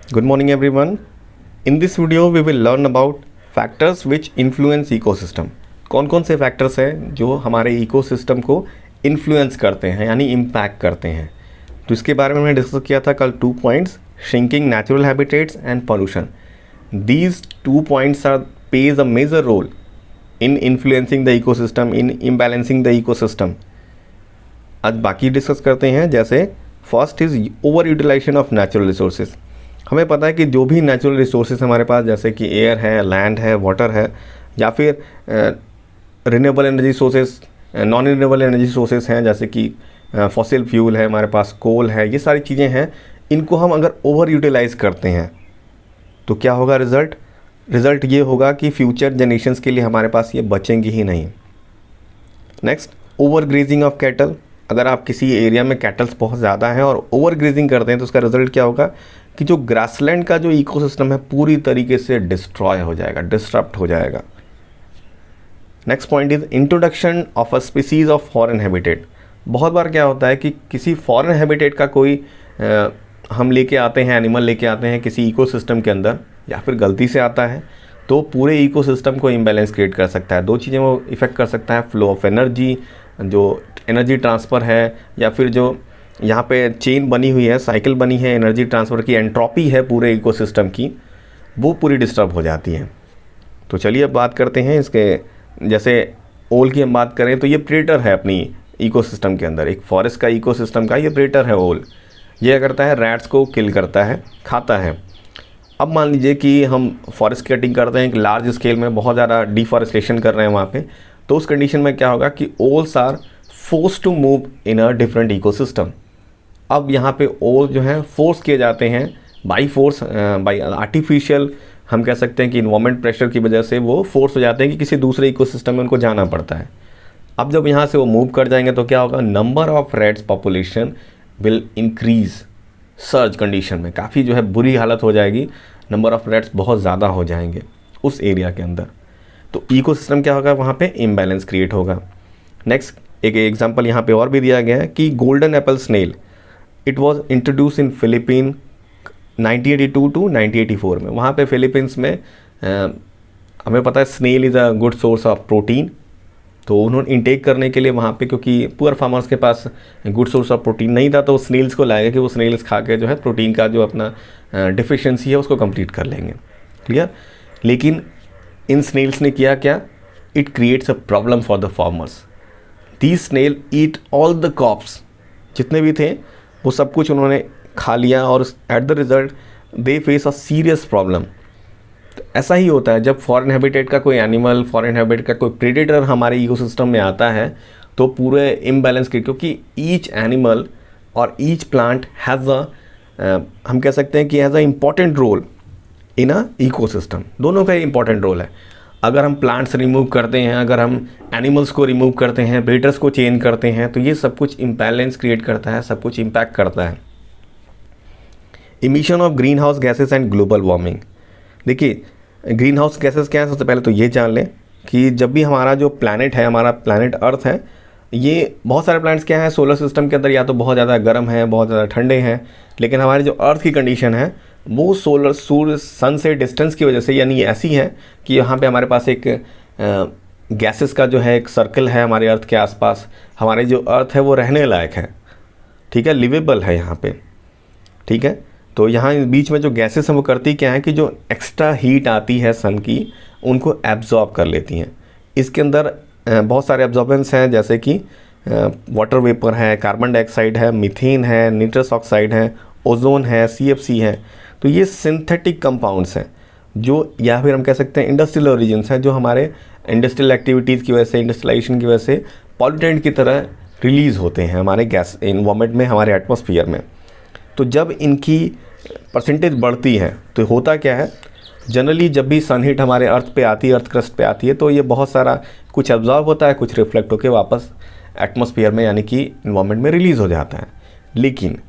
Good morning everyone. In this video we will learn about factors which influence ecosystem. कौन कौन से factors हैं जो हमारे इकोसिस्टम को इन्फ्लुएंस करते हैं यानी इम्पैक्ट करते हैं। तो इसके बारे में हमने डिस्कस किया था कल 2 points, shrinking natural habitats and pollution. These 2 points are plays a major role in influencing the ecosystem, in imbalancing the ecosystem. आज बाकी डिस्कस करते हैं। जैसे first is over utilization of natural resources. हमें पता है कि जो भी नेचुरल रिसोर्सेज हमारे पास, जैसे कि एयर है, लैंड है, वाटर है, या फिर renewable energy sources, non renewable energy sources हैं, जैसे कि फॉसिल फ्यूल है, हमारे पास कोल है, ये सारी चीज़ें हैं। इनको हम अगर ओवर यूटिलाइज करते हैं तो क्या होगा रिज़ल्ट ये होगा कि फ्यूचर जनरेशन्स के लिए हमारे पास ये बचेंगी ही नहीं। Next, over grazing of cattle. अगर आप किसी एरिया में कैटल्स बहुत ज़्यादा हैं और ओवर ग्रेजिंग करते हैं तो उसका रिज़ल्ट क्या होगा कि जो ग्रासलैंड का जो इकोसिस्टम है पूरी तरीके से डिस्ट्रॉय हो जाएगा, डिस्टर्ब हो जाएगा। Next point is introduction of a species of foreign habitat. बहुत बार क्या होता है कि किसी फॉरेन हैबिटेट का कोई हम लेके आते हैं, एनिमल लेके आते हैं किसी इकोसिस्टम के अंदर, या फिर गलती से आता है तो पूरे इकोसिस्टम को इम्बैलेंस क्रिएट कर सकता है। 2 चीज़ें वो इफ़ेक्ट कर सकता है, फ्लो ऑफ एनर्जी, जो एनर्जी ट्रांसफ़र है, या फिर जो यहाँ पे चेन बनी हुई है, साइकिल बनी है एनर्जी ट्रांसफ़र की, एंट्रोपी है पूरे इकोसिस्टम की, वो पूरी डिस्टर्ब हो जाती है। तो चलिए अब बात करते हैं इसके। जैसे ओल की हम बात करें तो ये प्रेडेटर है अपनी इकोसिस्टम के अंदर। एक फॉरेस्ट का इकोसिस्टम का ये प्रेडेटर है ओल। ये करता है, रैट्स को किल करता है, खाता है। अब मान लीजिए कि हम फॉरेस्ट कटिंग करते हैं, एक लार्ज स्केल में बहुत ज़्यादा डिफॉरेस्टेशन कर रहे हैं वहाँ पे, तो उस कंडीशन में क्या होगा कि owls are force to move in a different ecosystem. अब यहाँ पे ओल जो है फोर्स किए जाते हैं बाई फोर्स, बाई आर्टिफिशियल, हम कह सकते हैं कि इन्वायरमेंट प्रेशर की वजह से वो फोर्स हो जाते हैं कि किसी दूसरे इकोसिस्टम में उनको जाना पड़ता है। अब जब यहाँ से वो मूव कर जाएंगे तो क्या होगा, number of rats population will increase. Surge condition में काफ़ी जो है बुरी हालत हो जाएगी, नंबर ऑफ रैट्स बहुत ज़्यादा हो जाएंगे उस एरिया के अंदर। तो इकोसिस्टम क्या होगा, वहाँ पे इम्बैलेंस क्रिएट होगा। नेक्स्ट एक एग्जांपल यहाँ पे और भी दिया गया है कि golden apple snail, it was introduce in Philippine 1982 to 1984 में। वहाँ पे फिलीपींस में हमें पता है snail is a good source of protein, तो उन्होंने इंटेक करने के लिए वहाँ पे, क्योंकि पुअर फार्मर्स के पास गुड सोर्स ऑफ प्रोटीन नहीं था, तो स्नेल्स को लाएगा कि वो स्नेल्स खा के जो है प्रोटीन का जो अपना डिफिशियंसी है उसको कंप्लीट कर लेंगे। क्लियर। लेकिन इन स्नेल्स ने किया क्या, it creates a problem for the farmers. These snail eat all the crops, जितने भी थे वो सब कुछ उन्होंने खा लिया, और at the result they face a serious problem. तो ऐसा ही होता है जब फॉरेन हैबिटेट का कोई एनिमल, फॉरेन हैबिटेट का कोई प्रेडेटर हमारे इकोसिस्टम में आता है तो पूरे इम्बैलेंस के, क्योंकि ईच एनिमल और ईच प्लांट हैज़ अ, हम कह सकते हैं कि has a important role in a ecosystem. दोनों का इम्पॉर्टेंट रोल है। अगर हम प्लांट्स रिमूव करते हैं, अगर हम एनिमल्स को रिमूव करते हैं, प्रेडेटर्स को चेंज करते हैं, तो ये सब कुछ इम्बैलेंस क्रिएट करता है, सब कुछ इम्पैक्ट करता है। Emission of green house gases and global warming. देखिए ग्रीन हाउस गैसेस क्या है, सबसे पहले तो ये जान लें कि जब भी हमारा जो प्लैनेट है, हमारा प्लैनेट अर्थ है, ये बहुत सारे प्लैनेट्स क्या है सोलर सिस्टम के अंदर, या तो बहुत ज़्यादा गर्म है, बहुत ज़्यादा ठंडे हैं, लेकिन हमारी जो अर्थ की कंडीशन है वो सूर्य सन से डिस्टेंस की वजह से यानी ऐसी है कि यहाँ पे हमारे पास एक गैसेस का जो है एक सर्कल है हमारे अर्थ के आसपास। हमारे जो अर्थ है वो रहने लायक है, ठीक है, लिवेबल है यहाँ पे, ठीक है। तो यहाँ बीच में जो गैसेस हैं वो करती क्या है कि जो एक्स्ट्रा हीट आती है सन की, उनको एब्जॉर्ब कर लेती हैं। इसके अंदर बहुत सारे एब्जॉर्बेंस हैं, जैसे कि वाटर वेपर है, कार्बन डाइऑक्साइड है, मीथेन है, निट्रस ऑक्साइड है, ओजोन है, CFC है। तो ये सिंथेटिक कंपाउंड्स हैं जो, या फिर हम कह सकते हैं इंडस्ट्रियल ओरिजिन्स हैं, जो हमारे इंडस्ट्रियल एक्टिविटीज़ की वजह से, इंडस्ट्रियलाइजेशन की वजह से पॉल्यूटेंट की तरह रिलीज़ होते हैं हमारे गैस इन्वायरमेंट में, हमारे एटमॉस्फेयर में। तो जब इनकी परसेंटेज बढ़ती है तो होता क्या है, जनरली जब भी सन हीट हमारे अर्थ पे आती है, अर्थ क्रस्ट पे आती है, तो ये बहुत सारा कुछ एब्जॉर्ब होता है, कुछ रिफ्लेक्ट होकर वापस एटमॉस्फेयर में यानी कि इन्वायरमेंट में रिलीज़ हो जाता है। लेकिन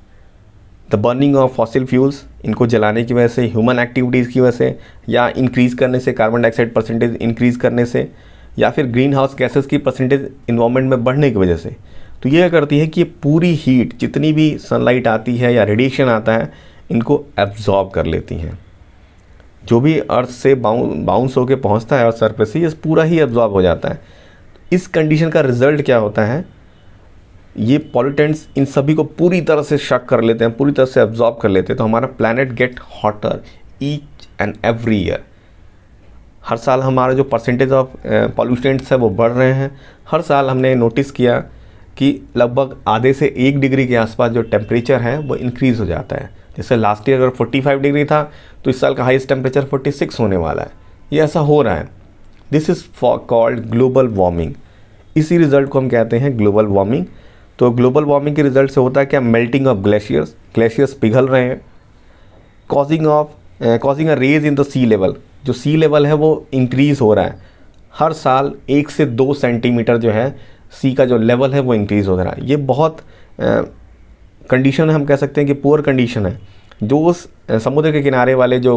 the burning of fossil fuels, इनको जलाने की वजह से, ह्यूमन एक्टिविटीज़ की वजह से, या इंक्रीज़ करने से, कार्बन डाइऑक्साइड परसेंटेज इंक्रीज़ करने से, या फिर ग्रीन हाउस गैसेस की परसेंटेज इन्वायरमेंट में बढ़ने की वजह से, तो ये करती है कि ये पूरी हीट जितनी भी सनलाइट आती है या रेडिएशन आता है, इनको एब्जॉर्ब कर लेती हैं। जो भी अर्थ से बाउंस होके पहुंचता है अर्थ सरफेस से, ये पूरा ही एब्जॉर्ब हो जाता है। इस कंडीशन का रिजल्ट क्या होता है, ये पॉल्यूटेंट्स इन सभी को पूरी तरह से शक कर लेते हैं, पूरी तरह से एब्जॉर्ब कर लेते हैं। तो हमारा planet get hotter each and every year. हर साल हमारा जो परसेंटेज ऑफ पॉल्यूटेंट्स है वो बढ़ रहे हैं। हर साल हमने नोटिस किया कि लगभग आधे से 1 डिग्री के आसपास जो टेम्परेचर है वो इंक्रीज़ हो जाता है। जैसे लास्ट ईयर अगर 45 डिग्री था तो इस साल का हाईएस्ट टेम्परेचर 46 होने वाला है। ये ऐसा हो रहा है। This is called global warming. इसी रिजल्ट को हम कहते हैं ग्लोबल वार्मिंग। तो ग्लोबल वार्मिंग के रिजल्ट से होता है क्या, मेल्टिंग ऑफ ग्लेशियर्स पिघल रहे हैं, causing a rise in the sea level. जो सी लेवल है वो इंक्रीज़ हो रहा है। हर साल 1 से 2 सेंटीमीटर जो है सी का जो लेवल है वो इंक्रीज़ हो रहा है। ये बहुत कंडीशन है, हम कह सकते हैं कि पुअर कंडीशन है। जो समुद्र के किनारे वाले जो